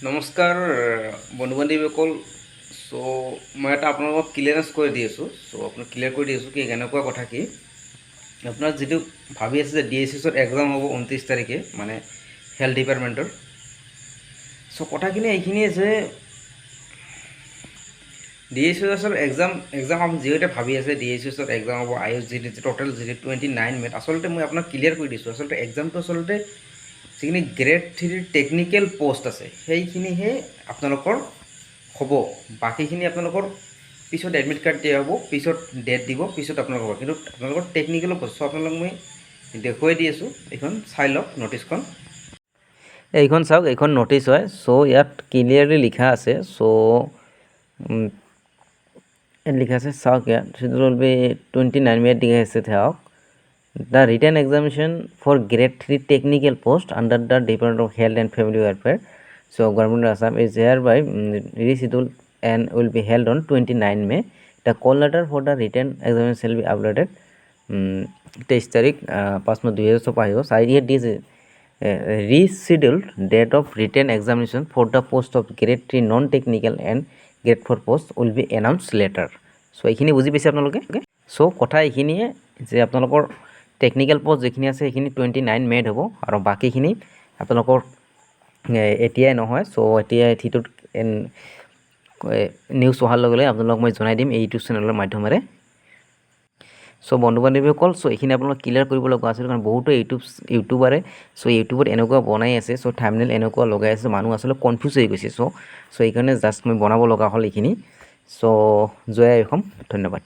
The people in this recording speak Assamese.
নমস্কাৰ বন্ধু বান্ধৱীসকল। চ' মই এটা আপোনালোকক ক্লিয়াৰেঞ্চ কৰি দি আছোঁ। চ' আপোনাক ক্লিয়াৰ কৰি দি আছোঁ কি এনেকুৱা কথা কি আপোনাৰ যিটো ভাবি আছে যে DHS এক্সাম হ'ব 29 তাৰিখে মানে হেল্থ ডিপাৰ্টমেণ্টৰ। চ' কথাখিনি এইখিনিয়ে যে DHS এক্সাম আপুনি যিহেতু ভাবি আছে DHS এক্সাম হ'ব টোটেল যিটো 29 মে'ত। আচলতে মই আপোনাক ক্লিয়াৰ কৰি দিছোঁ, আচলতে এক্সামটো আচলতে যিখিনি গ্ৰেড 3 টেকনিকেল পোষ্ট আছে সেইখিনিহে আপোনালোকৰ হ'ব। বাকীখিনি আপোনালোকৰ পিছত এডমিট কাৰ্ড দিয়া হ'ব, পিছত ডেট দিব, পিছত আপোনালোকৰ হ'ব। কিন্তু আপোনালোকৰ টেকনিকেলো পোষ্ট। চ' আপোনালোকক মই দেখুৱাই দি আছোঁ, এইখন চাই লওক নোটিছখন। এইখন চাওক, এইখন ন'টিছ হয়। চ' ইয়াত ক্লিয়াৰলি লিখা আছে। চ' ইয়াত লিখা আছে চাওক, ইয়াত সেইটো উইল বি 29 মে'ত দিয়া আছে চাওক। The written examination for grade 3 technical post under the Department of Health and Family Welfare, so Government of Assam is hereby rescheduled and will be held on 29 May. The call letter for the written examination shall be uploaded 23 তাৰিখ 5 May 2025. So here this rescheduled date of written examination for the post of grade 3 non-technical and grade 4 post will be announced later. So এইখিনি বুজি পাইছে আপোনালোকে। চ' কথা এইখিনিয়ে যে আপোনালোকৰ টেকনিকেল পোষ্ট যিখিনি আছে সেইখিনি 29 মে'ত হ'ব আৰু বাকীখিনি আপোনালোকৰ এতিয়াই নহয়। চ' এতিয়া সিটোত নিউজ অহাৰ লগে লগে আপোনালোকক মই জনাই দিম এই ইউটিউব চেনেলৰ মাধ্যমেৰে। চ' বন্ধু বান্ধৱীসকল, চ' এইখিনি আপোনালোক ক্লিয়াৰ কৰিব লগা আছিল, কাৰণ বহুতো ইউটিউবাৰে চ' ইউটিউবত এনেকুৱা বনাই আছে, চ' থাম্বনেইল এনেকুৱা লগাই আছে, মানুহ আচলতে কনফিউজ হৈ গৈছে। চ' এইকাৰণে জাষ্ট মই বনাব লগা হ'ল এইখিনি। চ' জয় আই অসম, ধন্যবাদ।